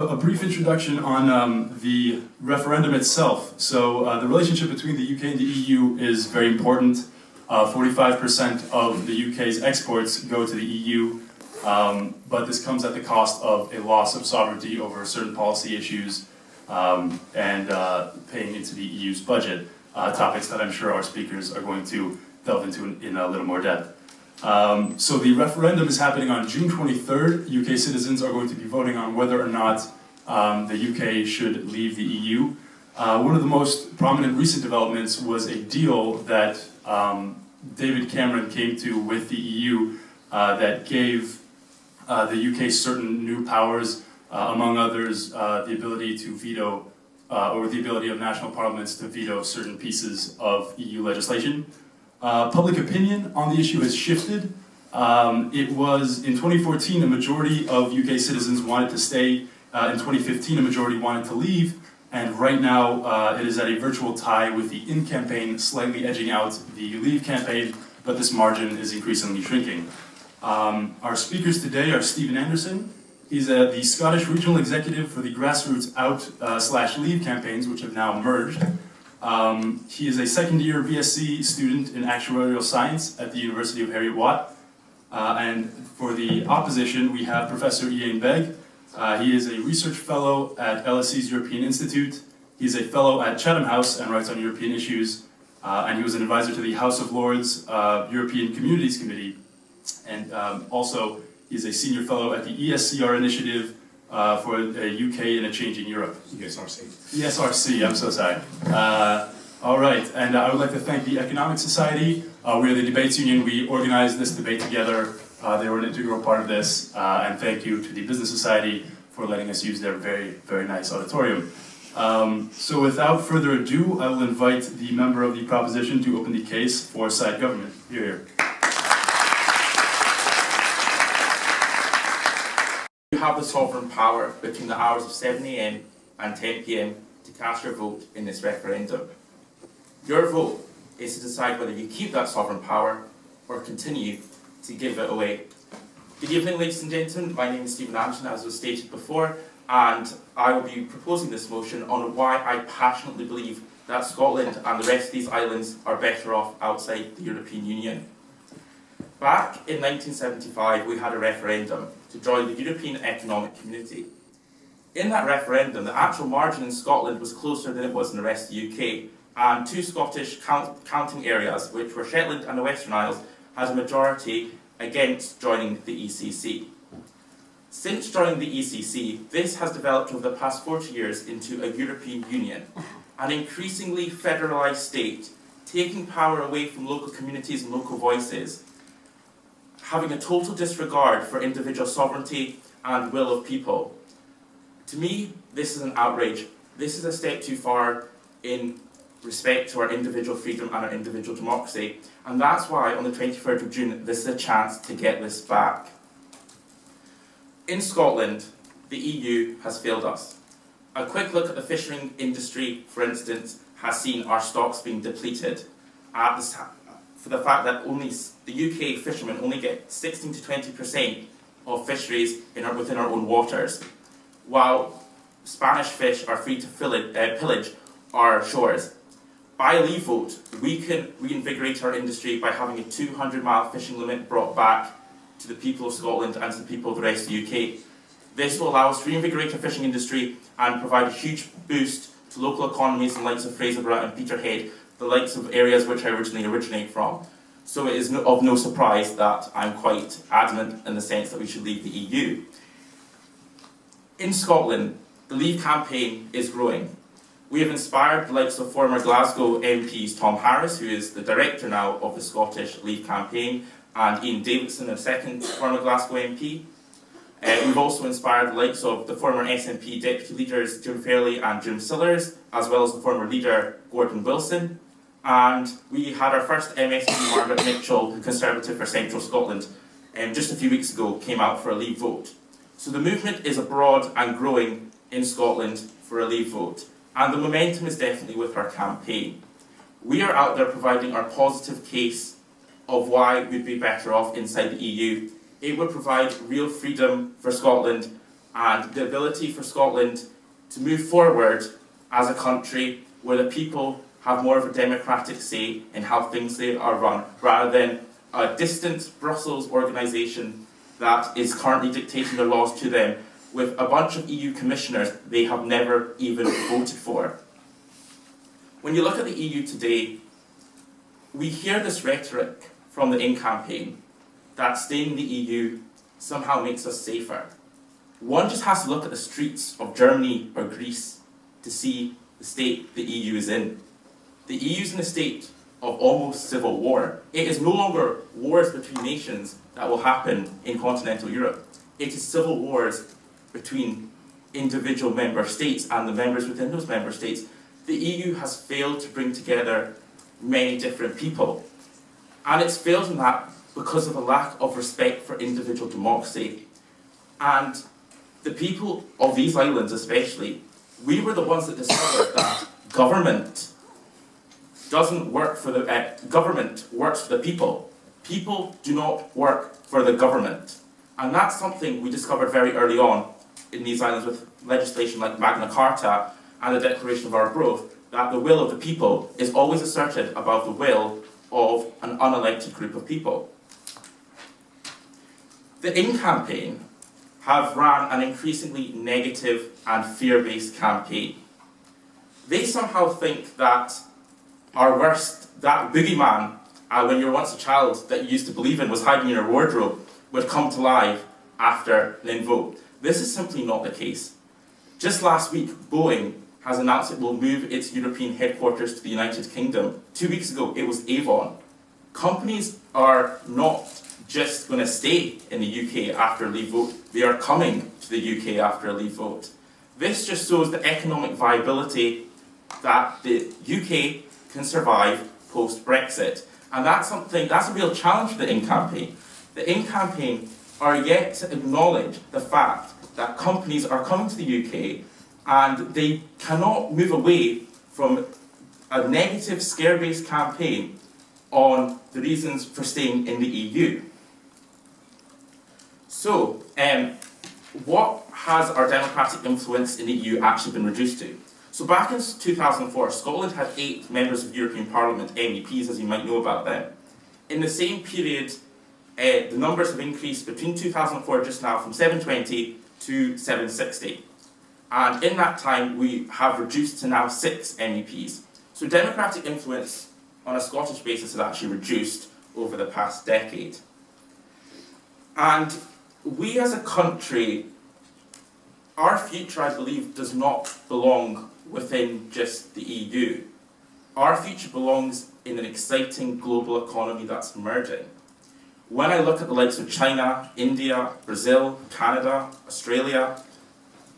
A brief introduction on the referendum itself. So the relationship between the UK and the EU is very important. 45% of the UK's exports go to the EU, but this comes at the cost of a loss of sovereignty over certain policy issues and paying into the EU's budget, topics that I'm sure our speakers are going to delve into in a little more depth. So the referendum is happening on June 23rd. UK citizens are going to be voting on whether or not the UK should leave the EU. One of the most prominent recent developments was a deal that David Cameron came to with the EU that gave the UK certain new powers, among others the ability to veto, or the ability of national parliaments to veto certain pieces of EU legislation. Public opinion on the issue has shifted. It was in 2014 a majority of UK citizens wanted to stay. In 2015 a majority wanted to leave. And right now it is at a virtual tie with the In campaign slightly edging out the Leave campaign, but this margin is increasingly shrinking. Our speakers today are Stephen Anderson. He's the Scottish Regional Executive for the Grassroots Out/Leave campaigns, which have now merged. He is a second-year BSc student in actuarial science at the University of Heriot-Watt. And for the opposition, we have Professor Iain Begg. He is a research fellow at LSE's European Institute. He's a fellow at Chatham House and writes on European issues. And he was an advisor to the House of Lords European Communities Committee. And also, he's a senior fellow at the ESCR initiative for the UK in a Changing Europe. ESRC. ESRC, I'm so sorry. All right, and I would like to thank the Economic Society. We're the Debates Union. We organized this debate together. They were an integral part of this. And thank you to the Business Society for letting us use their very, very nice auditorium. So without further ado, I will invite the member of the proposition to open the case for side government. Here. You have the sovereign power between the hours of 7 a.m. and 10 p.m. to cast your vote in this referendum. Your vote is to decide whether you keep that sovereign power or continue to give it away. Good evening, ladies and gentlemen. My name is Stephen Anderson, as was stated before, and I will be proposing this motion on why I passionately believe that Scotland and the rest of these islands are better off outside the European Union. Back in 1975, we had a referendum to join the European Economic Community. In that referendum, the actual margin in Scotland was closer than it was in the rest of the UK, and two Scottish counting areas, which were Shetland and the Western Isles, had a majority against joining the ECC. Since joining the ECC, this has developed over the past 40 years into a European Union, an increasingly federalised state, taking power away from local communities and local voices, having a total disregard for individual sovereignty and will of people. To me, this is an outrage. This is a step too far in respect to our individual freedom and our individual democracy, and that's why on the 23rd of June this is a chance to get this back. In Scotland, the EU has failed us. A quick look at the fishing industry, for instance, has seen our stocks being depleted for the fact that only the UK fishermen only get 16 to 20% of fisheries within our own waters, while Spanish fish are free to pillage our shores. By a Leave vote, we can reinvigorate our industry by having a 200-mile fishing limit brought back to the people of Scotland and to the people of the rest of the UK. This will allow us to reinvigorate our fishing industry and provide a huge boost to local economies, the likes of Fraserburgh and Peterhead, the likes of areas which I originally originate from. So it is of no surprise that I'm quite adamant in the sense that we should leave the EU. In Scotland, the Leave campaign is growing. We have inspired the likes of former Glasgow MPs Tom Harris, who is the director now of the Scottish Leave campaign, and Ian Davidson, a second former Glasgow MP. We've also inspired the likes of the former SNP deputy leaders Jim Fairley and Jim Sillars, as well as the former leader Gordon Wilson. And we had our first MSP, Margaret Mitchell, Conservative for Central Scotland, just a few weeks ago came out for a Leave vote. So the movement is abroad and growing in Scotland for a Leave vote. And the momentum is definitely with our campaign. We are out there providing our positive case of why we'd be better off inside the EU. It would provide real freedom for Scotland, and the ability for Scotland to move forward as a country where the people have more of a democratic say in how things are run, rather than a distant Brussels organisation that is currently dictating their laws to them with a bunch of EU commissioners they have never even voted for. When you look at the EU today, we hear this rhetoric from the In campaign that staying in the EU somehow makes us safer. One just has to look at the streets of Germany or Greece to see the state the EU is in. The EU is in a state of almost civil war. It is no longer wars between nations that will happen in continental Europe. It is civil wars between individual member states and the members within those member states. The EU has failed to bring together many different people. And it's failed in that because of a lack of respect for individual democracy. And the people of these islands especially, we were the ones that discovered that government doesn't work for the government works for the people. People do not work for the government. And that's something we discovered very early on in these islands with legislation like Magna Carta and the Declaration of Arbroath, that the will of the people is always asserted above the will of an unelected group of people. The In campaign have ran an increasingly negative and fear-based campaign. They somehow think that our worst, that boogeyman, when you were once a child that you used to believe in was hiding in your wardrobe, would come to life after an vote. This is simply not the case. Just last week, Boeing has announced it will move its European headquarters to the United Kingdom. 2 weeks ago, it was Avon. Companies are not just going to stay in the UK after a Leave vote, they are coming to the UK after a Leave vote. This just shows the economic viability that the UK can survive post-Brexit. And that's a real challenge for the In campaign. The In campaign are yet to acknowledge the fact that companies are coming to the UK and they cannot move away from a negative scare-based campaign on the reasons for staying in the EU. So, what has our democratic influence in the EU actually been reduced to? So back in 2004, Scotland had 8 members of European Parliament, MEPs, as you might know about them. In the same period, the numbers have increased between 2004 just now from 720 to 760. And in that time, we have reduced to now 6 MEPs. So democratic influence on a Scottish basis has actually reduced over the past decade. And we as a country, our future, I believe, does not belong within just the EU. Our future belongs in an exciting global economy that's emerging. When I look at the likes of China, India, Brazil, Canada, Australia,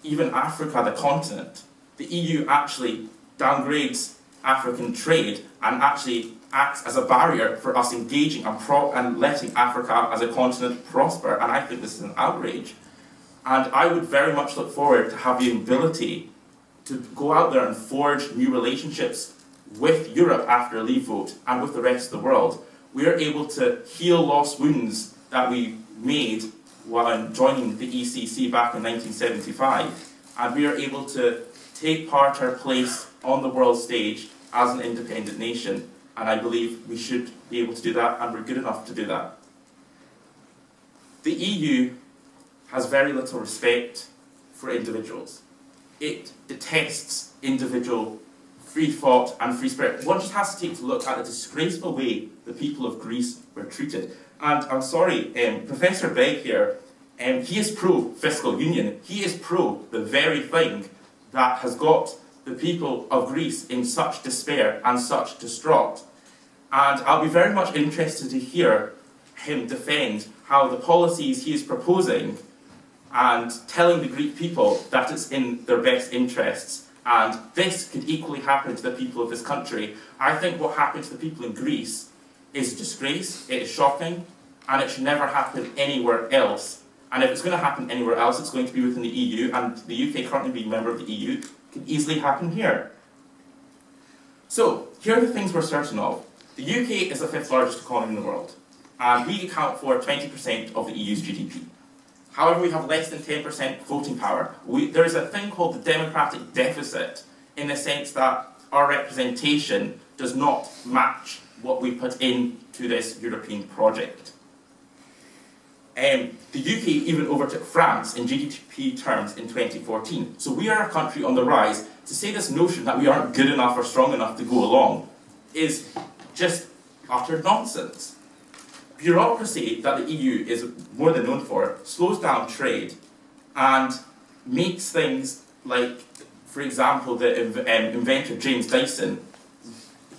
even Africa, the continent, the EU actually downgrades African trade and actually acts as a barrier for us engaging and letting Africa as a continent prosper. And I think this is an outrage. And I would very much look forward to having the ability to go out there and forge new relationships with Europe after a Leave vote and with the rest of the world. We are able to heal lost wounds that we made while I'm joining the ECC back in 1975. And we are able to take part our place on the world stage as an independent nation. And I believe we should be able to do that, and we're good enough to do that. The EU has very little respect for individuals. It detests individual free thought and free spirit. One just has to take a look at the disgraceful way the people of Greece were treated. And I'm sorry, Professor Begg here, he is pro-fiscal union. He is pro the very thing that has got the people of Greece in such despair and such distraught. And I'll be very much interested to hear him defend how the policies he is proposing and telling the Greek people that it's in their best interests. And this could equally happen to the people of this country. I think what happened to the people in Greece is a disgrace, it is shocking, and it should never happen anywhere else. And if it's going to happen anywhere else, it's going to be within the EU, and the UK currently being a member of the EU, can easily happen here. So, here are the things we're certain of. The UK is the 5th largest economy in the world, and we account for 20% of the EU's GDP. However, we have less than 10% voting power. There is a thing called the democratic deficit, in the sense that our representation does not match what we put into this European project. The UK even overtook France in GDP terms in 2014. So we are a country on the rise. To say this notion that we aren't good enough or strong enough to go along is just utter nonsense. Bureaucracy that the EU is more than known for slows down trade and makes things like, for example, the inventor James Dyson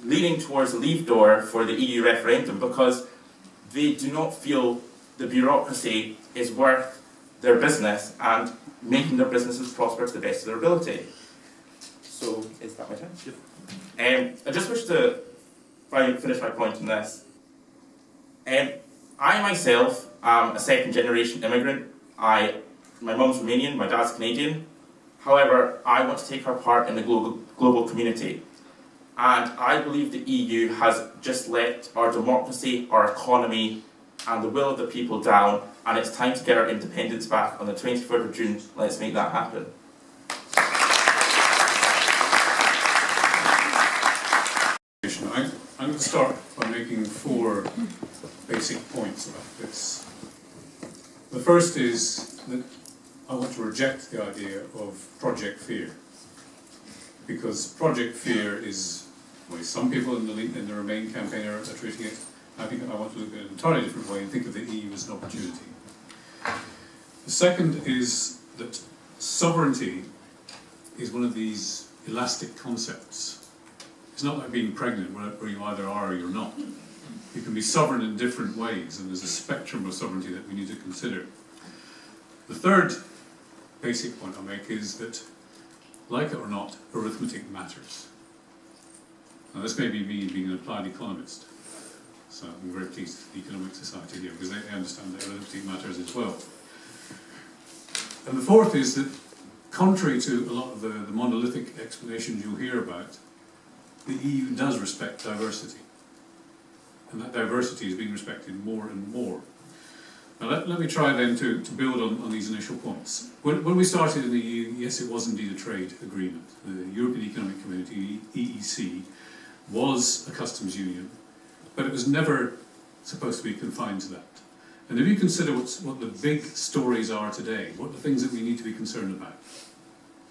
leaning towards Leave door for the EU referendum because they do not feel the bureaucracy is worth their business and making their businesses prosper to the best of their ability. So, is that my turn? Yep. I just wish to finish my point on this. I myself am a second-generation immigrant. My mum's Romanian, my dad's Canadian. However, I want to take our part in the global community. And I believe the EU has just let our democracy, our economy, and the will of the people down, and it's time to get our independence back on the 23rd of June. Let's make that happen. I'm going to start by making 4 basic points about this. The first is that I want to reject the idea of project fear, because project fear is the way some people in the Remain campaign are treating it. I think I want to look at it in an entirely different way and think of the EU as an opportunity. The second is that sovereignty is one of these elastic concepts. It's not like being pregnant, where you either are or you're not. You can be sovereign in different ways, and there's a spectrum of sovereignty that we need to consider. The third basic point I'll make is that, like it or not, arithmetic matters. Now, this may be me being an applied economist, so I'm very pleased with the Economic Society here, because they understand that arithmetic matters as well. And the fourth is that, contrary to a lot of the monolithic explanations you'll hear about, the EU does respect diversity. And that diversity is being respected more and more. Now let me try then to build on these initial points. When we started in the EU, yes, it was indeed a trade agreement. The European Economic Community, EEC, was a customs union, but it was never supposed to be confined to that. And if you consider what the big stories are today, what the things that we need to be concerned about,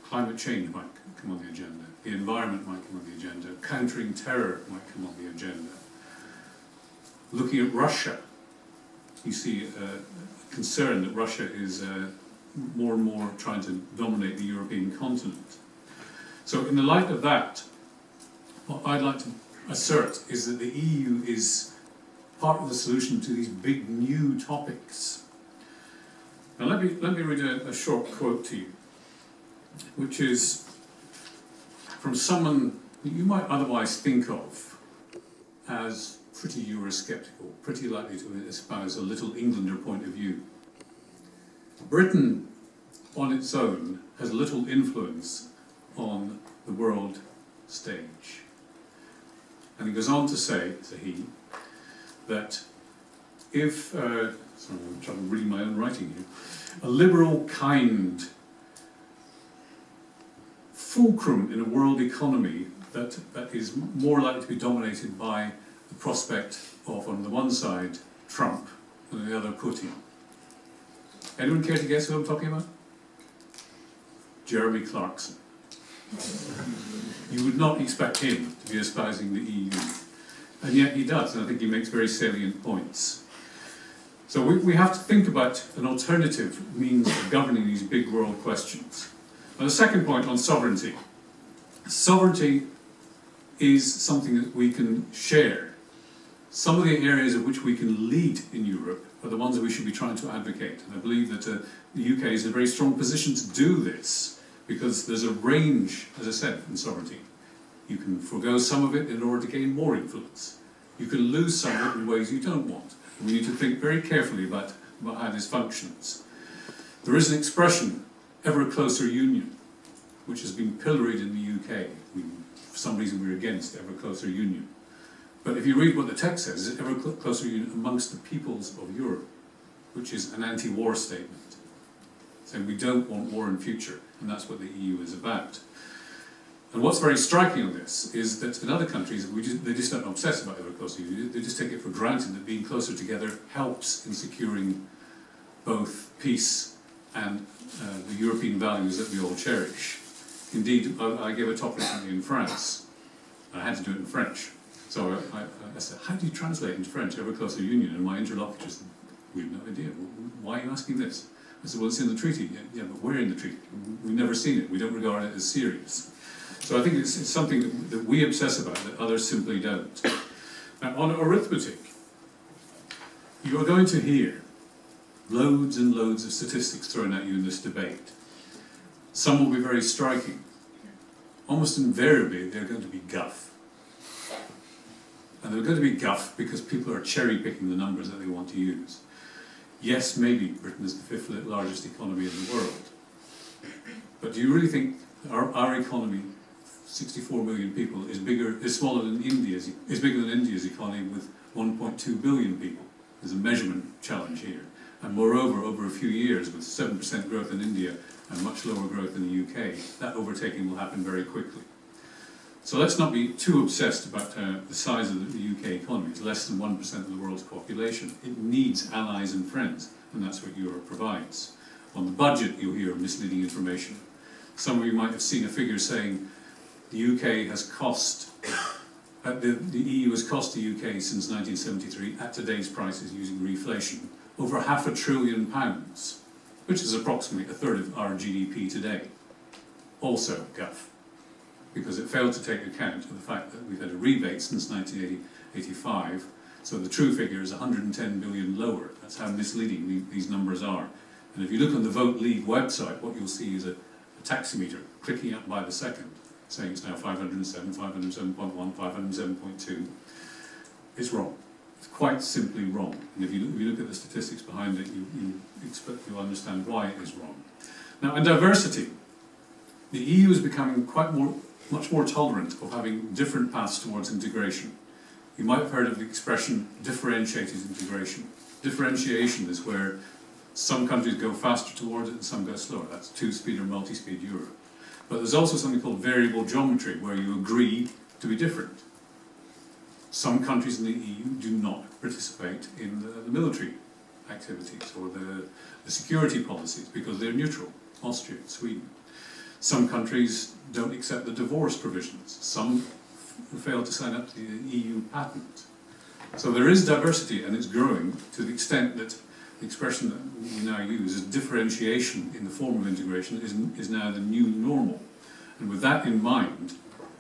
climate change might come on the agenda, the environment might come on the agenda, countering terror might come on the agenda. Looking at Russia, you see a concern that Russia is more and more trying to dominate the European continent. So in the light of that, what I'd like to assert is that the EU is part of the solution to these big new topics. Now let me read a short quote to you, which is from someone that you might otherwise think of as pretty Eurosceptical, pretty likely to espouse a little Englander point of view. Britain, on its own, has little influence on the world stage. And he goes on to say, he, that if, sorry, I'm trying to read my own writing here, a liberal, kind fulcrum in a world economy that is more likely to be dominated by the prospect of, on the one side, Trump, and on the other, Putin. Anyone care to guess who I'm talking about? Jeremy Clarkson. You would not expect him to be espousing the EU, and yet he does, and I think he makes very salient points. So we have to think about an alternative means of governing these big world questions. And the second point on sovereignty. Sovereignty is something that we can share. Some of the areas in which we can lead in Europe are the ones that we should be trying to advocate. And I believe that the UK is in a very strong position to do this, because there's a range, as I said, in sovereignty. You can forego some of it in order to gain more influence. You can lose some of it in ways you don't want. And we need to think very carefully about how this functions. There is an expression, ever closer union, which has been pilloried in the UK. For some reason we're against ever closer union. But if you read what the text says, it's ever closer union amongst the peoples of Europe, which is an anti-war statement. saying we don't want war in future, and that's what the EU is about. And what's very striking on this is that in other countries, they just don't obsess about ever closer union. They just take it for granted that being closer together helps in securing both peace and the European values that we all cherish. Indeed, I gave a talk recently in France. I had to do it in French. So I said, how do you translate into French ever closer union? And my interlocutor said, we have no idea. Why are you asking this? I said, well, it's in the treaty. Yeah, but we're in the treaty. We've never seen it. We don't regard it as serious. So I think it's something that we obsess about that others simply don't. Now, on arithmetic, you are going to hear loads and loads of statistics thrown at you in this debate. Some will be very striking. Almost invariably, they're going to be guff. And they're going to be guff because people are cherry-picking the numbers that they want to use. Yes, maybe Britain is the fifth largest economy in the world. But do you really think our economy, 64 million people, is smaller than India's, is bigger than India's economy with 1.2 billion people? There's a measurement challenge here. And moreover, over a few years, with 7% growth in India and much lower growth in the UK, that overtaking will happen very quickly. So let's not be too obsessed about the size of the UK economy. It's less than 1% of the world's population. It needs allies and friends, and that's what Europe provides. On the budget, you'll hear misleading information. Some of you might have seen a figure saying the UK has cost, the EU has cost the UK since 1973, at today's prices using reflation, over £500 billion, which is approximately a third of our GDP today. Also guff, because it failed to take account of the fact that we've had a rebate since 1985, so the true figure is 110 billion lower. That's how misleading these numbers are. And if you look on the Vote Leave website, what you'll see is a taximeter clicking up by the second, saying it's now 507, 507.1, 507.2. It's wrong. It's quite simply wrong. And if you look at the statistics behind it, you'll understand why it is wrong. Now, in diversity, the EU is becoming much more tolerant of having different paths towards integration. You might have heard of the expression differentiated integration. Differentiation is where some countries go faster towards it and some go slower. That's two-speed or multi-speed Europe. But there's also something called variable geometry, where you agree to be different. Some countries in the EU do not participate in the military activities or the security policies because they're neutral. Austria, Sweden. Some countries don't accept the divorce provisions. Some fail to sign up to the EU patent. So there is diversity, and it's growing to the extent that the expression that we now use is differentiation in the form of integration is now the new normal. And with that in mind,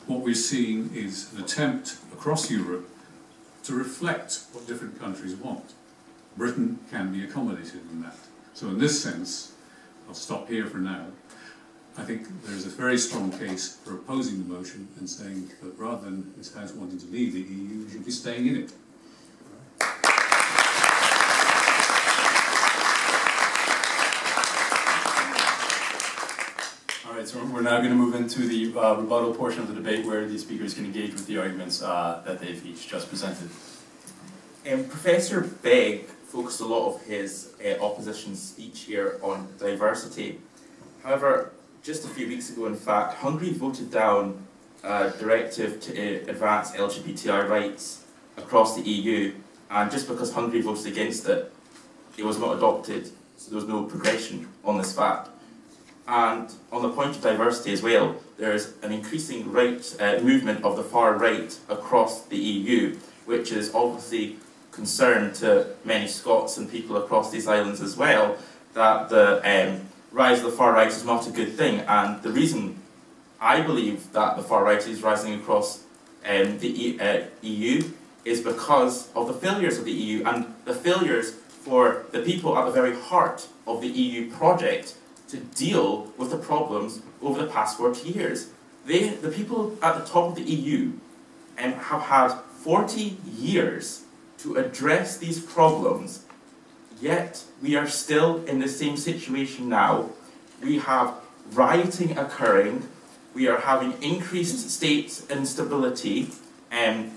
what we're seeing is an attempt across Europe to reflect what different countries want. Britain can be accommodated in that. So in this sense, I'll stop here for now. I think there's a very strong case for opposing the motion and saying that rather than this House wanting to leave the EU, we should be staying in it. All right, so we're now going to move into the rebuttal portion of the debate where the speakers can engage with the arguments that they've each just presented. Professor Begg focused a lot of his opposition speech here on diversity. However, just a few weeks ago, in fact, Hungary voted down a directive to advance LGBTI rights across the EU, and just because Hungary voted against it, it was not adopted, so there was no progression on this fact. And on the point of diversity as well, there's an increasing movement of the far right across the EU, which is obviously concern to many Scots and people across these islands as well, that the rise of the far right is not a good thing. And the reason I believe that the far right is rising across the EU is because of the failures of the EU and the failures for the people at the very heart of the EU project to deal with the problems over the past 40 years. The people at the top of the EU have had 40 years to address these problems, yet we are still in the same situation now. We have rioting occurring, we are having increased state instability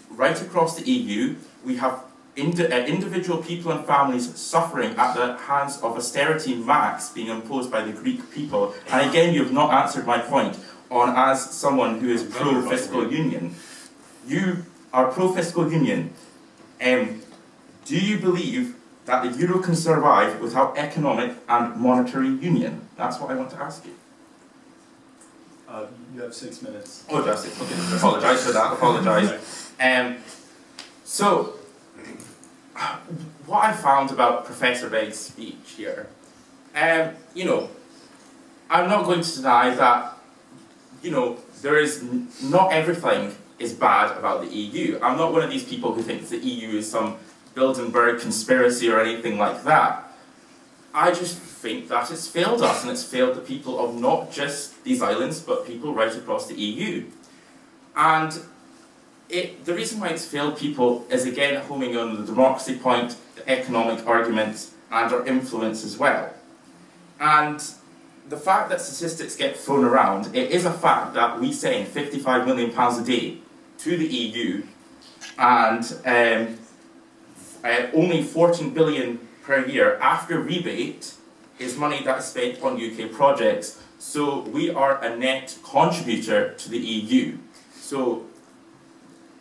right across the EU, we have individual people and families suffering at the hands of austerity max being imposed by the Greek people. And again, you have not answered my point on, as someone who is pro-fiscal union, you are pro-fiscal union. Do you believe that the euro can survive without economic and monetary union? That's what I want to ask you. You have 6 minutes. Oh, that's it. Okay, apologise for that. Apologise. So, what I found about Professor Begg's speech here, you know, I'm not going to deny that, you know, there is not everything is bad about the EU. I'm not one of these people who thinks the EU is some Bilderberg conspiracy or anything like that. I just think that it's failed us, and it's failed the people of not just these islands, but people right across the EU. And the reason why it's failed people is, again, homing on the democracy point, the economic arguments, and our influence as well. And the fact that statistics get thrown around, it is a fact that we send £55 million a day to the EU, and only 14 billion per year after rebate is money that is spent on UK projects. So we are a net contributor to the EU. So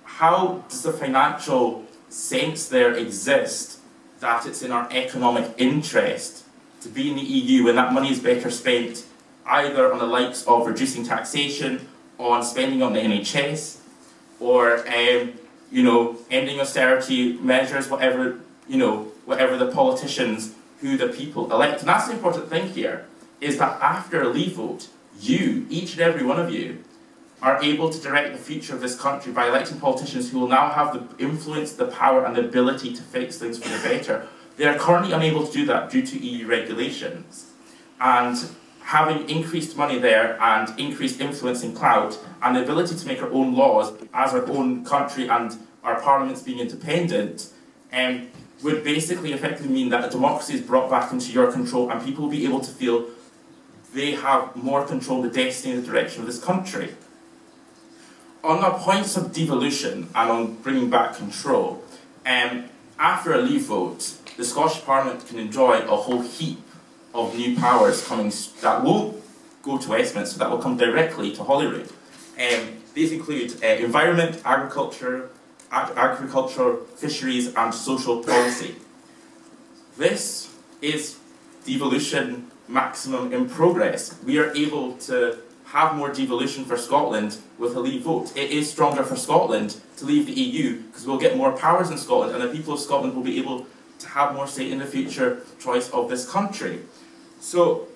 how does the financial sense there exist that it's in our economic interest to be in the EU when that money is better spent either on the likes of reducing taxation, on spending on the NHS, or you know, ending austerity measures, whatever, you know, whatever the politicians who the people elect. And that's the important thing here, is that after a Leave vote, you, each and every one of you, are able to direct the future of this country by electing politicians who will now have the influence, the power, and the ability to fix things for the better. They are currently unable to do that due to EU regulations. And having increased money there and increased influence and clout and the ability to make our own laws as our own country and our parliaments being independent would basically effectively mean that a democracy is brought back into your control and people will be able to feel they have more control of the destiny and the direction of this country. On the points of devolution and on bringing back control, after a Leave vote, the Scottish Parliament can enjoy a whole heap of new powers coming that won't go to Westminster, that will come directly to Holyrood. These include environment, agriculture, fisheries, and social policy. This is devolution maximum in progress. We are able to have more devolution for Scotland with a Leave vote. It is stronger for Scotland to leave the EU because we'll get more powers in Scotland and the people of Scotland will be able to have more say in the future choice of this country. So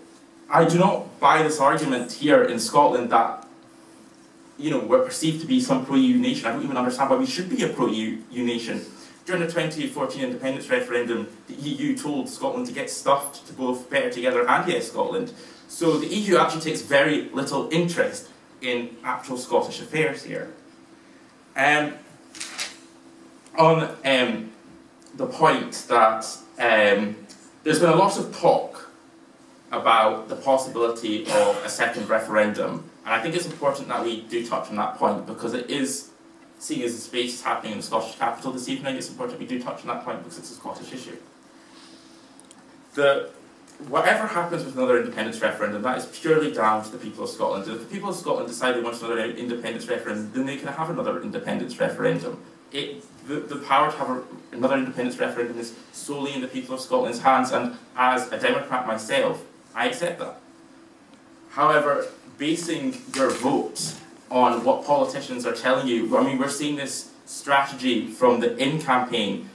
I do not buy this argument here in Scotland that, you know, we're perceived to be some pro-EU nation. I don't even understand why we should be a pro-EU nation. During the 2014 independence referendum, the EU told Scotland to get stuffed to both Better Together and Yes Scotland. So the EU actually takes very little interest in actual Scottish affairs here. On the point that there's been a lot of talk about the possibility of a second referendum, and I think it's important that we do touch on that point because it is, seeing as the space is happening in the Scottish capital this evening, it's important we do touch on that point because it's a Scottish issue. Whatever happens with another independence referendum, that is purely down to the people of Scotland. And if the people of Scotland decide they want another independence referendum, then they can have another independence referendum. The power to have another independence referendum is solely in the people of Scotland's hands, and as a Democrat myself, I accept that. However, basing your vote on what politicians are telling you, I mean, we're seeing this strategy from the In campaign,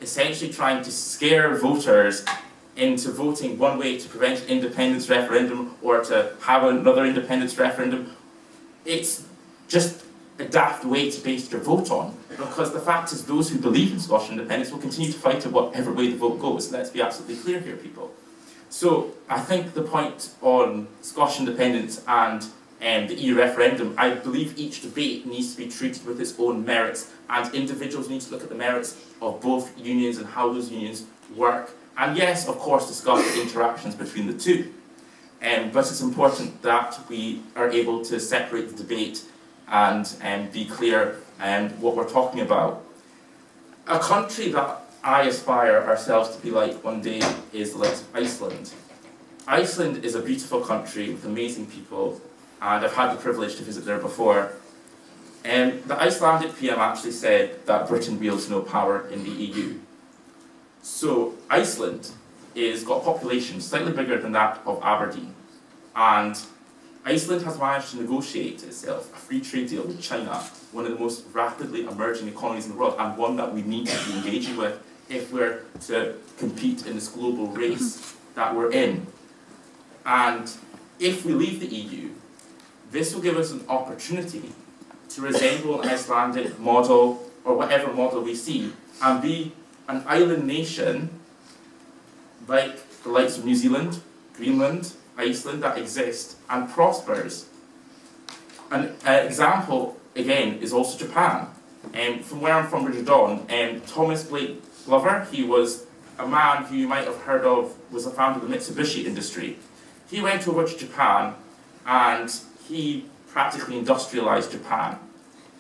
essentially trying to scare voters into voting one way to prevent an independence referendum or to have another independence referendum. It's just a daft way to base your vote on, because the fact is those who believe in Scottish independence will continue to fight it whatever way the vote goes. Let's be absolutely clear here, people. So I think the point on Scottish independence and the EU referendum, I believe each debate needs to be treated with its own merits, and individuals need to look at the merits of both unions and how those unions work. And yes, of course, discuss the interactions between the two. But it's important that we are able to separate the debate and be clear what we're talking about. A country that I aspire ourselves to be like one day is the likes of Iceland. Iceland is a beautiful country with amazing people, and I've had the privilege to visit there before. The Icelandic PM actually said that Britain wields no power in the EU. So Iceland is got a population slightly bigger than that of Aberdeen, and Iceland has managed to negotiate itself a free trade deal with China, one of the most rapidly emerging economies in the world, and one that we need to be engaging with if we're to compete in this global race that we're in. And if we leave the EU, this will give us an opportunity to resemble an Icelandic model, or whatever model we see, and be an island nation like the likes of New Zealand, Greenland, Iceland, that exist and prospers. An example, again, is also Japan. From where I'm from, Rebuttal, Thomas Blake Glover, he was a man who you might have heard of, was the founder of the Mitsubishi industry. He went over to Japan and he practically industrialized Japan.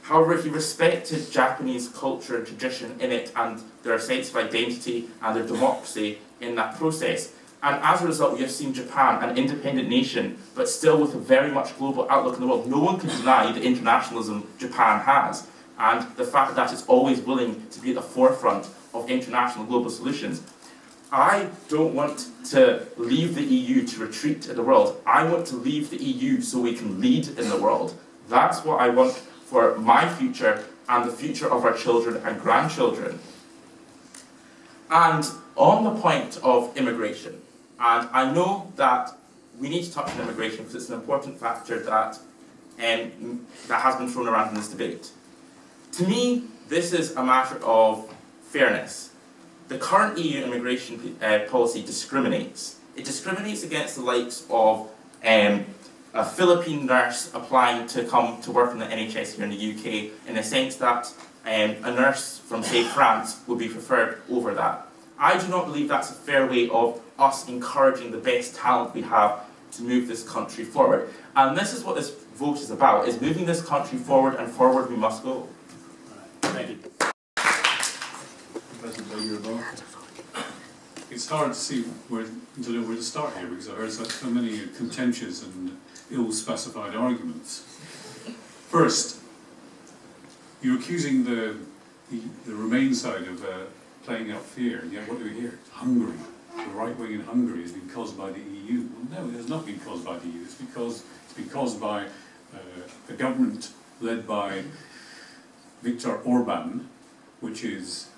However, he respected Japanese culture and tradition in it, and their sense of identity and their democracy in that process. And as a result, we have seen Japan, an independent nation, but still with a very much global outlook in the world. No one can deny the internationalism Japan has, and the fact that it's always willing to be at the forefront of international global solutions. I don't want to leave the EU to retreat in the world. I want to leave the EU so we can lead in the world. That's what I want for my future and the future of our children and grandchildren. And on the point of immigration, and I know that we need to touch on immigration because it's an important factor that has been thrown around in this debate. To me, this is a matter of fairness. The current EU immigration policy discriminates. It discriminates against the likes of a Philippine nurse applying to come to work in the NHS here in the UK, in the sense that a nurse from, say, France would be preferred over that. I do not believe that's a fair way of us encouraging the best talent we have to move this country forward. And this is what this vote is about, is moving this country forward, and forward we must go. Thank you. It's hard to see where to start here, because I've heard so many contentious and ill-specified arguments. First, you're accusing the Remain side of playing up fear, and yet what do we hear? Hungary. The right wing in Hungary has been caused by the EU. Well, no, it has not been caused by the EU. It's been caused by a government led by Viktor Orban, who is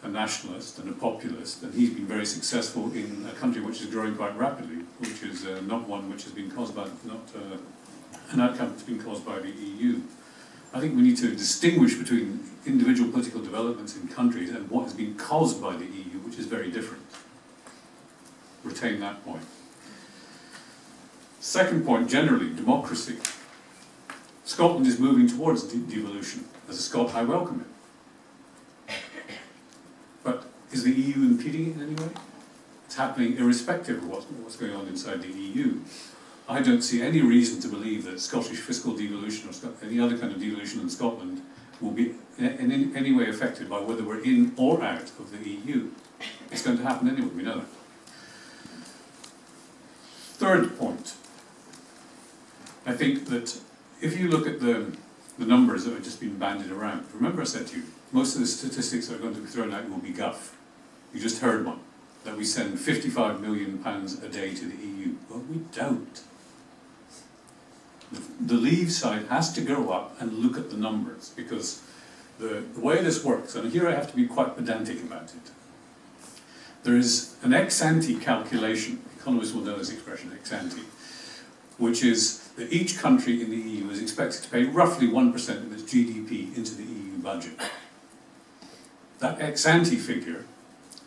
a nationalist and a populist, and he's been very successful in a country which is growing quite rapidly, which is not one which has been caused by, an outcome that's been caused by the EU. I think we need to distinguish between individual political developments in countries and what has been caused by the EU, which is very different. Retain that point. Second point, generally, democracy. Scotland is moving towards devolution. As a Scot, I welcome it. But is the EU impeding it in any way? It's happening irrespective of what's going on inside the EU. I don't see any reason to believe that Scottish fiscal devolution or any other kind of devolution in Scotland will be in any way affected by whether we're in or out of the EU. It's going to happen anyway, we know that. Third point. I think that if you look at the numbers that have just been bandied around, remember I said to you, most of the statistics that are going to be thrown out will be guff. You just heard one, that we send £55 million a day to the EU. Well, we don't. The Leave side has to go up and look at the numbers, because the way this works, and here I have to be quite pedantic about it, there is an ex-ante calculation, economists will know this expression, ex-ante, which is that each country in the EU is expected to pay roughly 1% of its GDP into the EU budget. That ex-ante figure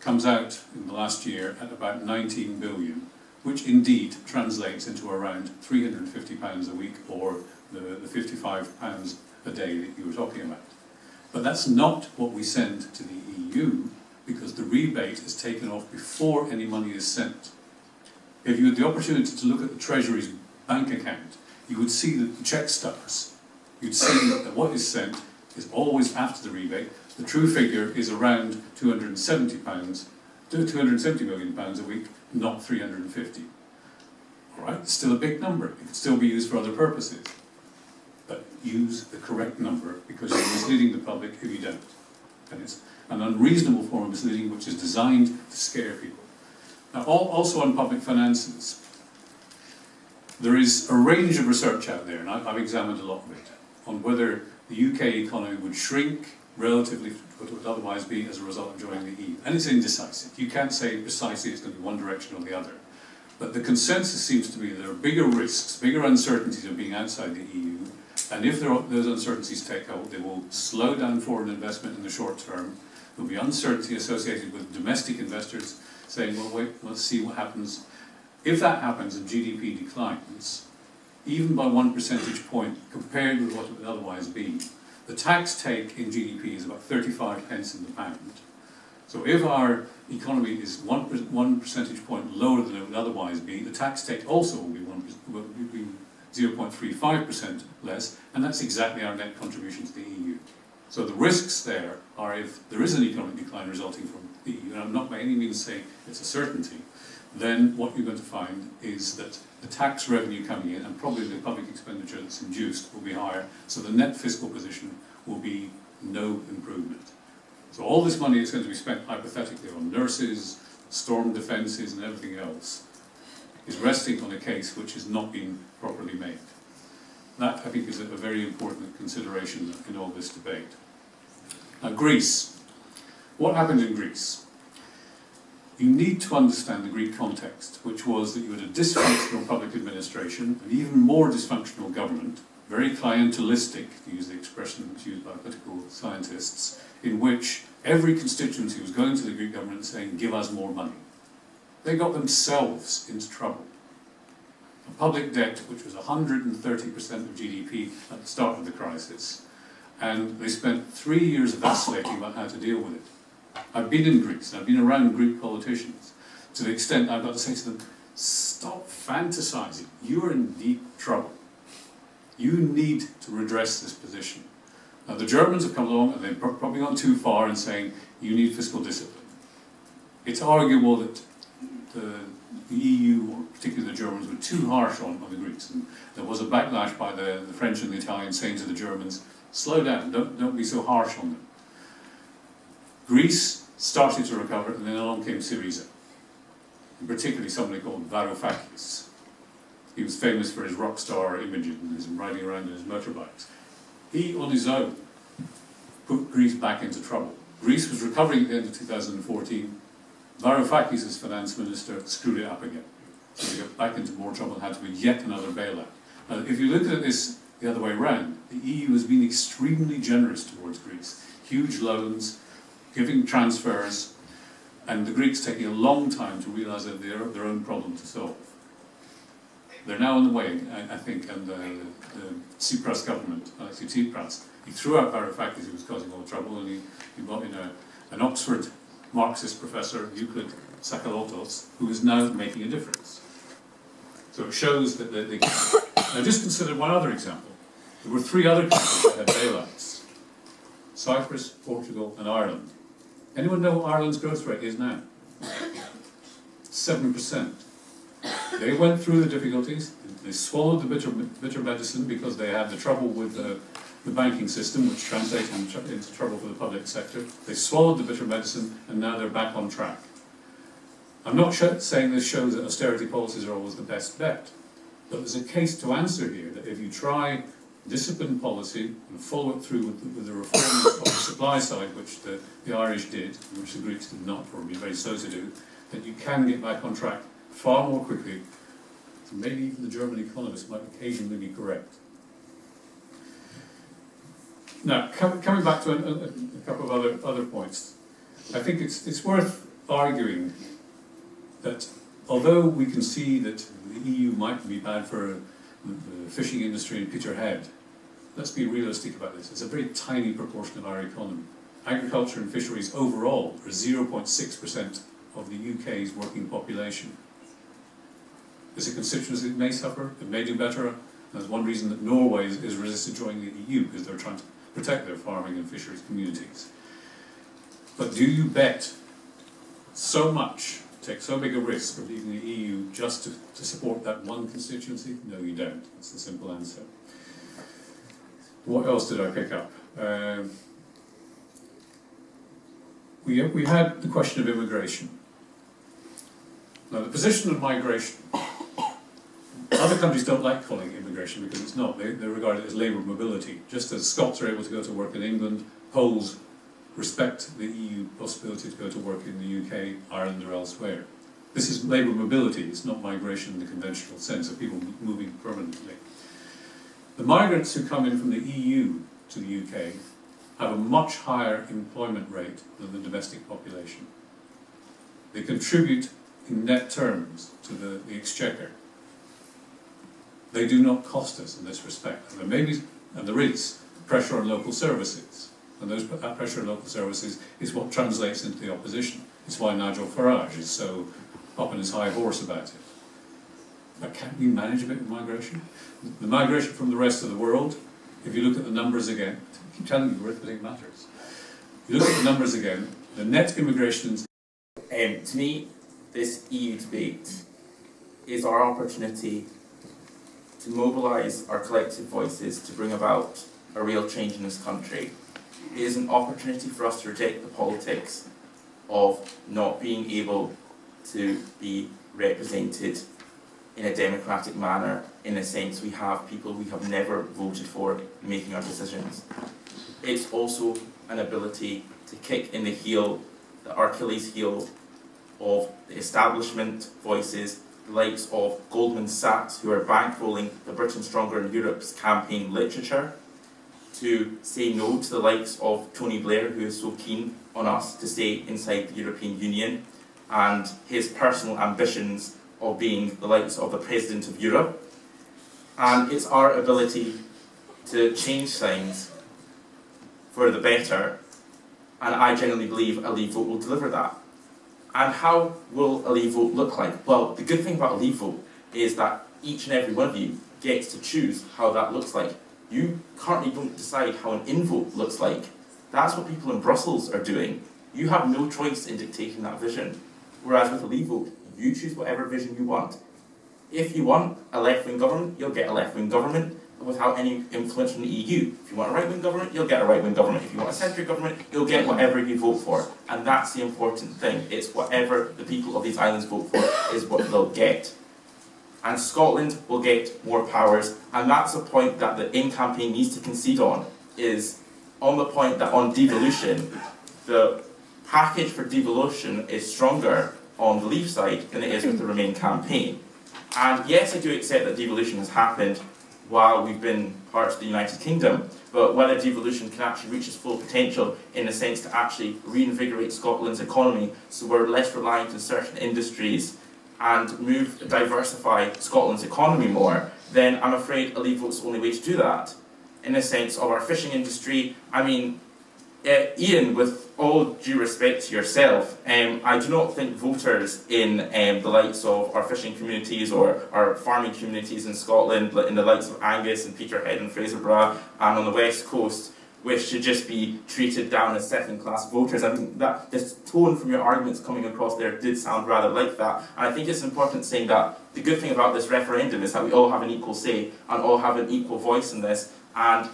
comes out in the last year at about 19 billion, which indeed translates into around £350 a week, or the £55 a day that you were talking about. But that's not what we send to the EU, because the rebate is taken off before any money is sent. If you had the opportunity to look at the Treasury's bank account, you would see that the cheque stubs. You'd see that what is sent is always after the rebate, The true figure is around £270 million a week, not 350. All right, it's still a big number. It could still be used for other purposes. But use the correct number, because you're misleading the public if you don't. And it's an unreasonable form of misleading which is designed to scare people. Now, also on public finances, there is a range of research out there, and I've examined a lot of it, on whether the UK economy would shrink relatively to what it would otherwise be as a result of joining the EU. And it's indecisive. You can't say precisely it's going to be one direction or the other. But the consensus seems to be there are bigger risks, bigger uncertainties of being outside the EU, and if those uncertainties take hold, they will slow down foreign investment in the short term. There will be uncertainty associated with domestic investors saying, well, wait, let's see what happens. If that happens and GDP declines, even by 1 percentage point compared with what it would otherwise be, the tax take in GDP is about 35 pence in the pound. So if our economy is 1 percentage point lower than it would otherwise be, the tax take also will be 0.35% less, and that's exactly our net contribution to the EU. So the risks there are, if there is an economic decline resulting from the EU, and I'm not by any means saying it's a certainty, then what you're going to find is that the tax revenue coming in, and probably the public expenditure that's induced, will be higher, so the net fiscal position will be no improvement. So all this money is going to be spent hypothetically on nurses, storm defences and everything else, is resting on a case which has not been properly made. That, I think, is a very important consideration in all this debate. Now, Greece. What happened in Greece? You need to understand the Greek context, which was that you had a dysfunctional public administration, an even more dysfunctional government, very clientelistic, to use the expression that's used by political scientists, in which every constituency was going to the Greek government and saying, give us more money. They got themselves into trouble. A public debt which was 130% of GDP at the start of the crisis, and they spent 3 years vacillating about how to deal with it. I've been in Greece, and I've been around Greek politicians, to the extent I've got to say to them, stop fantasizing, you're in deep trouble. You need to redress this position. Now the Germans have come along and they've probably gone too far in saying you need fiscal discipline. It's arguable that the EU, or particularly the Germans, were too harsh on the Greeks, and there was a backlash by the French and the Italians saying to the Germans, slow down, don't be so harsh on them. Greece started to recover, and then along came Syriza, and particularly somebody called Varoufakis. He was famous for his rock star images and his riding around in his motorbikes. He, on his own, put Greece back into trouble. Greece was recovering at the end of 2014. Varoufakis, as finance minister, screwed it up again. So they got back into more trouble and had to be yet another bailout. Now, if you look at this the other way around, the EU has been extremely generous towards Greece. Huge loans, giving transfers, and the Greeks taking a long time to realise that they have their own problem to solve. They're now on the way, I think, and the Tsipras government, Alexis Tsipras, he threw out Varoufakis, who was causing all the trouble, and he brought in an Oxford Marxist professor, Euclid Sakalotos, who is now making a difference. So it shows that they can. Now just consider one other example. There were 3 other countries that had bailouts. Cyprus, Portugal and Ireland. Anyone know what Ireland's growth rate is now? 7%. They went through the difficulties, they swallowed the bitter medicine because they had the trouble with the banking system, which translated into trouble for the public sector. They swallowed the bitter medicine, and now they're back on track. I'm not saying this shows that austerity policies are always the best bet, but there's a case to answer here that if you try disciplined policy and follow it through with the reforms of the supply side, which the Irish did, and which the Greeks did not, or be very slow to do, that you can get back on track far more quickly. So maybe even the German economists might occasionally be correct. Now, coming back to a couple of other points, I think it's worth arguing that although we can see that the EU might be bad for the fishing industry in Peterhead, let's be realistic about this. It's a very tiny proportion of our economy. Agriculture and fisheries overall are 0.6% of the UK's working population. There's a constituency that may suffer, it may do better. And there's one reason that Norway is resisted joining the EU, because they're trying to protect their farming and fisheries communities. But do you bet so much, take so big a risk of leaving the EU just to support that one constituency? No, you don't. That's the simple answer. What else did I pick up? We had the question of immigration. Now, the position of migration, other countries don't like calling it immigration because it's not. They regard it as labour mobility. Just as Scots are able to go to work in England, Poles respect the EU possibility to go to work in the UK, Ireland or elsewhere. This is labour mobility, it's not migration in the conventional sense of people moving permanently. The migrants who come in from the EU to the UK have a much higher employment rate than the domestic population. They contribute in net terms to the exchequer. They do not cost us in this respect. And there is pressure on local services. And that pressure on local services is what translates into the opposition. It's why Nigel Farage is so up on his high horse about it. But can't we manage a bit of migration? The migration from the rest of the world, if you look at the numbers again, I keep telling you arithmetic matters. If you look at the numbers again, the net immigration... To me, this EU debate is our opportunity to mobilise our collective voices to bring about a real change in this country. It is an opportunity for us to reject the politics of not being able to be represented in a democratic manner. In a sense, we have people we have never voted for making our decisions. It's also an ability to kick in the heel, the Achilles heel of the establishment voices, the likes of Goldman Sachs, who are bankrolling the Britain Stronger in Europe's campaign literature, to say no to the likes of Tony Blair, who is so keen on us to stay inside the European Union, and his personal ambitions of being the likes of the President of Europe. And it's our ability to change things for the better, and I genuinely believe a Leave vote will deliver that. And how will a Leave vote look like? Well, the good thing about a Leave vote is that each and every one of you gets to choose how that looks like. You currently don't decide how an in vote looks like. That's what people in Brussels are doing. You have no choice in dictating that vision. Whereas with a Leave vote, you choose whatever vision you want. If you want a left-wing government, you'll get a left-wing government without any influence from the EU. If you want a right-wing government, you'll get a right-wing government. If you want a centre government, you'll get whatever you vote for. And that's the important thing. It's whatever the people of these islands vote for is what they'll get. And Scotland will get more powers, and that's a point that the In campaign needs to concede on, is on the point that on devolution, the package for devolution is stronger on the Leave side than it is with the Remain campaign. And yes, I do accept that devolution has happened while we've been part of the United Kingdom, but whether devolution can actually reach its full potential in the sense to actually reinvigorate Scotland's economy so we're less reliant on certain industries and diversify Scotland's economy more, then I'm afraid a Leave vote's the only way to do that. In the sense of our fishing industry, I mean, Iain, with all due respect to yourself, I do not think voters in the likes of our fishing communities or our farming communities in Scotland, in the likes of Angus and Peterhead and Fraserburgh and on the west coast, which should just be treated down as second-class voters. I mean, that this tone from your arguments coming across there did sound rather like that. And I think it's important saying that the good thing about this referendum is that we all have an equal say and all have an equal voice in this. And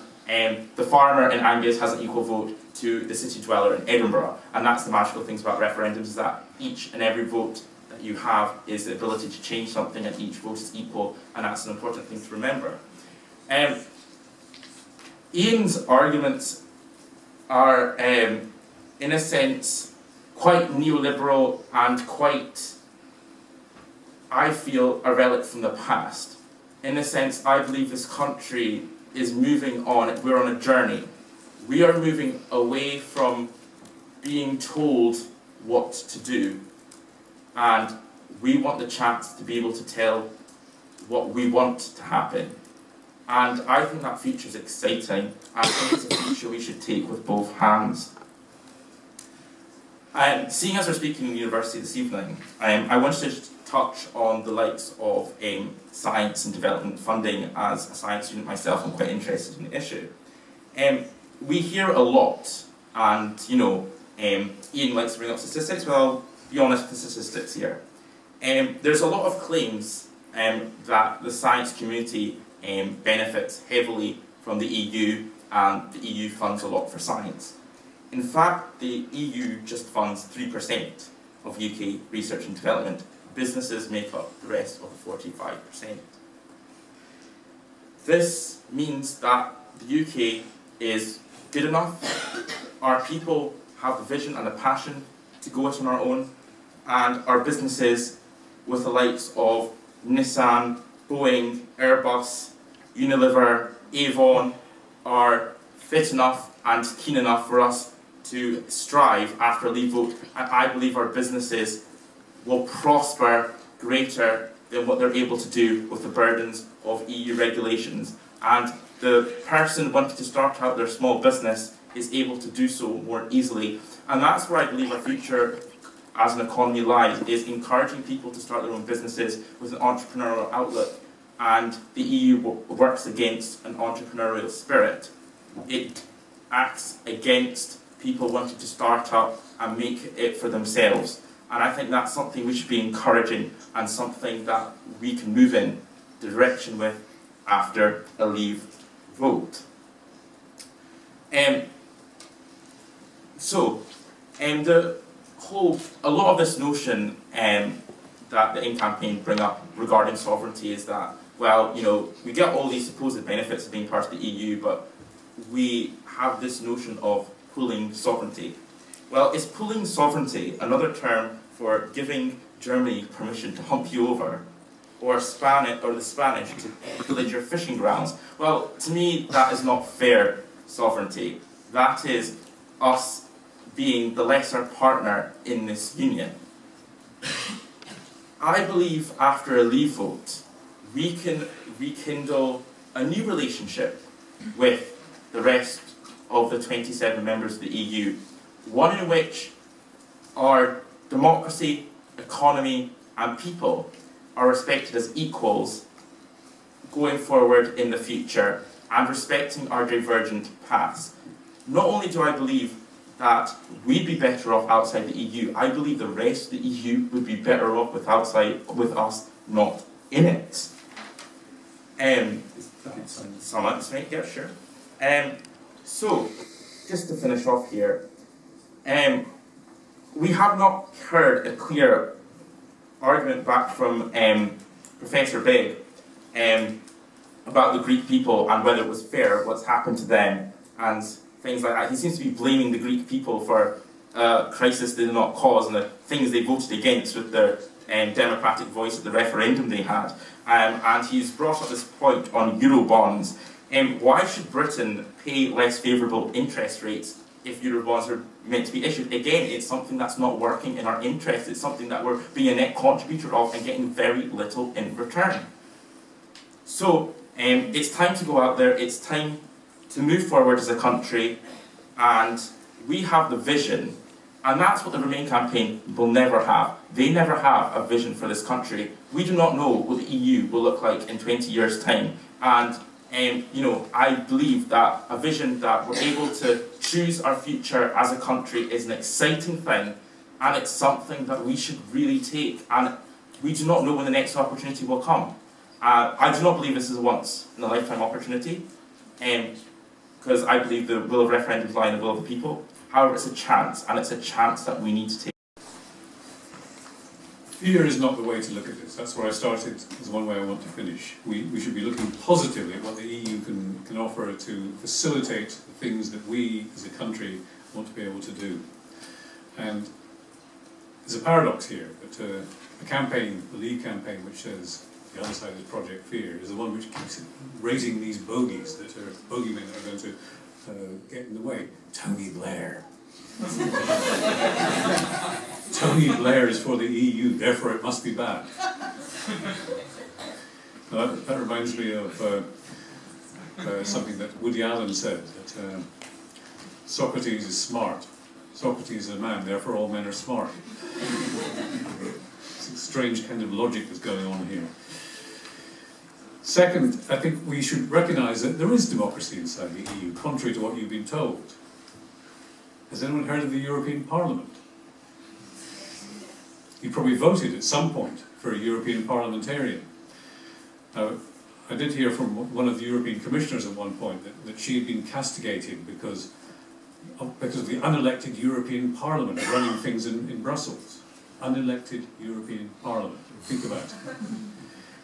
the farmer in Angus has an equal vote to the city dweller in Edinburgh. And that's the magical things about referendums, is that each and every vote that you have is the ability to change something, and each vote is equal, and that's an important thing to remember. Iain's arguments are, in a sense, quite neoliberal and quite, I feel, a relic from the past. In a sense, I believe this country is moving on, we're on a journey. We are moving away from being told what to do, and we want the chance to be able to tell what we want to happen. And I think that future is exciting. I think it's a future we should take with both hands. Seeing as we're speaking in university this evening, I wanted to touch on the likes of science and development funding. As a science student myself, I'm quite interested in the issue. We hear a lot, and Ian likes to bring up statistics, well, I'll be honest with the statistics here. There's a lot of claims that the science community benefits heavily from the EU, and the EU funds a lot for science. In fact, the EU just funds 3% of UK research and development. Businesses make up the rest of the 45%. This means that the UK is good enough. Our people have the vision and the passion to go it on our own, and our businesses with the likes of Nissan, Boeing, Airbus, Unilever, Avon are fit enough and keen enough for us to strive after a Leave vote, and I believe our businesses will prosper greater than what they're able to do with the burdens of EU regulations. And the person wanting to start out their small business is able to do so more easily. And that's where I believe our future as an economy lies, is encouraging people to start their own businesses with an entrepreneurial outlook. And the EU works against an entrepreneurial spirit. It acts against people wanting to start up and make it for themselves. And I think that's something we should be encouraging, and something that we can move in the direction with after a Leave vote. A lot of this notion that the In campaign bring up regarding sovereignty is that, well, you know, we get all these supposed benefits of being part of the EU, but we have this notion of pooling sovereignty. Well, is pooling sovereignty another term for giving Germany permission to hump you over, or the Spanish to pillage your fishing grounds? Well, to me, that is not fair sovereignty. That is us being the lesser partner in this union. I believe after a Leave vote, we can rekindle a new relationship with the rest of the 27 members of the EU, one in which our democracy, economy, and people are respected as equals going forward in the future, and respecting our divergent paths. Not only do I believe that we'd be better off outside the EU, I believe the rest of the EU would be better off with us not in it. Summons, right? Yeah, sure. So, just to finish off here, we have not heard a clear argument back from Professor Begg about the Greek people and whether it was fair what's happened to them and things like that. He seems to be blaming the Greek people for a crisis they did not cause and the things they voted against with their democratic voice at the referendum they had. And he's brought up this point on Eurobonds. Why should Britain pay less favourable interest rates if Eurobonds are meant to be issued? Again, it's something that's not working in our interest. It's something that we're being a net contributor of and getting very little in return. So, it's time to go out there. It's time to move forward as a country, and we have the vision, and that's what the Remain campaign will never have. They never have a vision for this country. We do not know what the EU will look like in 20 years' time, and you know, I believe that a vision that we're able to choose our future as a country is an exciting thing, and it's something that we should really take, and we do not know when the next opportunity will come. I do not believe this is a once-in-a-lifetime opportunity, because I believe the will of referendums lie in the will of the people. However, it's a chance, and it's a chance that we need to take. Fear is not the way to look at this. That's where I started, as one way I want to finish. We should be looking positively at what the EU can offer to facilitate the things that we, as a country, want to be able to do. And there's a paradox here, that a campaign, the Leave campaign, which says the other side is Project Fear, is the one which keeps raising these bogies that are bogeymen that are going to get in the way. Tony Blair. Tony Blair is for the EU, therefore it must be bad. That reminds me of something that Woody Allen said, that Socrates is smart. Socrates is a man, therefore all men are smart. It's a strange kind of logic that's going on here. Second, I think we should recognise that there is democracy inside the EU, contrary to what you've been told. Has anyone heard of the European Parliament? You probably voted at some point for a European parliamentarian. I did hear from one of the European commissioners at one point that she had been castigated because of the unelected European Parliament running things in Brussels. Unelected European Parliament. Think about it.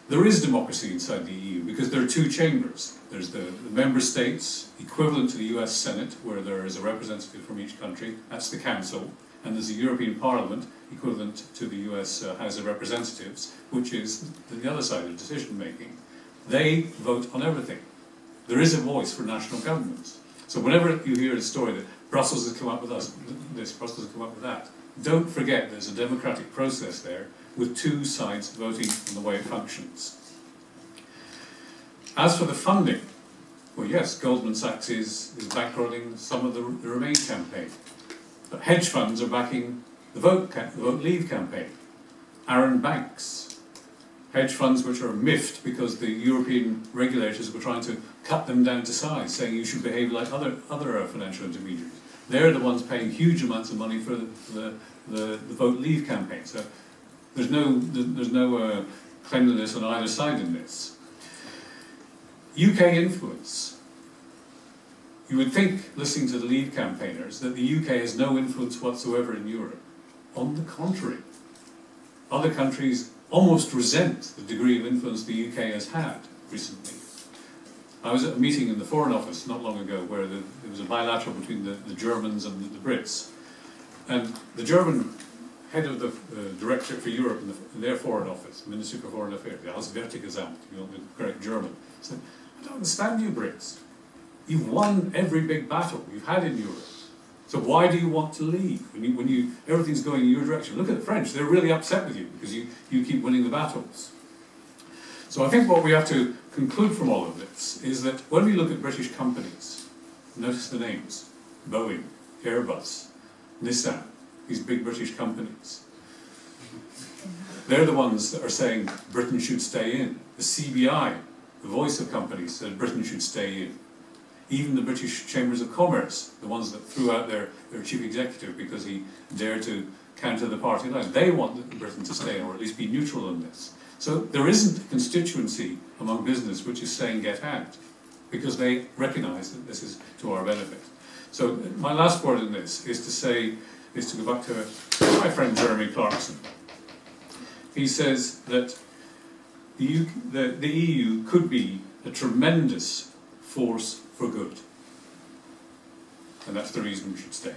There is democracy inside the EU because there are two chambers. There's the member states, equivalent to the US Senate, where there is a representative from each country. That's the Council. And there's the European Parliament, equivalent to the US House of Representatives, which is the other side of decision making. They vote on everything. There is a voice for national governments. So whenever you hear a story that Brussels has come up with this, Brussels has come up with that, don't forget there's a democratic process there with two sides voting on the way it functions. As for the funding, well, yes, Goldman Sachs is bankrolling some of the Remain campaign. But hedge funds are backing the Vote Leave campaign. Arron Banks, hedge funds which are miffed because the European regulators were trying to cut them down to size, saying you should behave like other financial intermediaries. They're the ones paying huge amounts of money for the Vote Leave campaign. So there's no cleanliness on either side in this. UK influence. You would think, listening to the Leave campaigners, that the UK has no influence whatsoever in Europe. On the contrary, other countries almost resent the degree of influence the UK has had recently. I was at a meeting in the Foreign Office not long ago where there was a bilateral between the Germans and the Brits. And the German head of the Directorate for Europe in their Foreign Office, Ministry for Foreign Affairs, the Auswärtiges Amt, the correct German, said, I don't understand you Brits. You've won every big battle you've had in Europe. So why do you want to leave when everything's going in your direction? Look at the French, they're really upset with you because you keep winning the battles. So I think what we have to conclude from all of this is that when we look at British companies, notice the names, Boeing, Airbus, Nissan, these big British companies. They're the ones that are saying Britain should stay in. The CBI, the voice of companies, said Britain should stay in. Even the British Chambers of Commerce, the ones that threw out their chief executive because he dared to counter the party line, they want Britain to stay in, or at least be neutral on this. So there isn't a constituency among business which is saying get out, because they recognise that this is to our benefit. So my last word in this is to go back to my friend Jeremy Clarkson. He says that the EU could be a tremendous force for good. And that's the reason we should stay.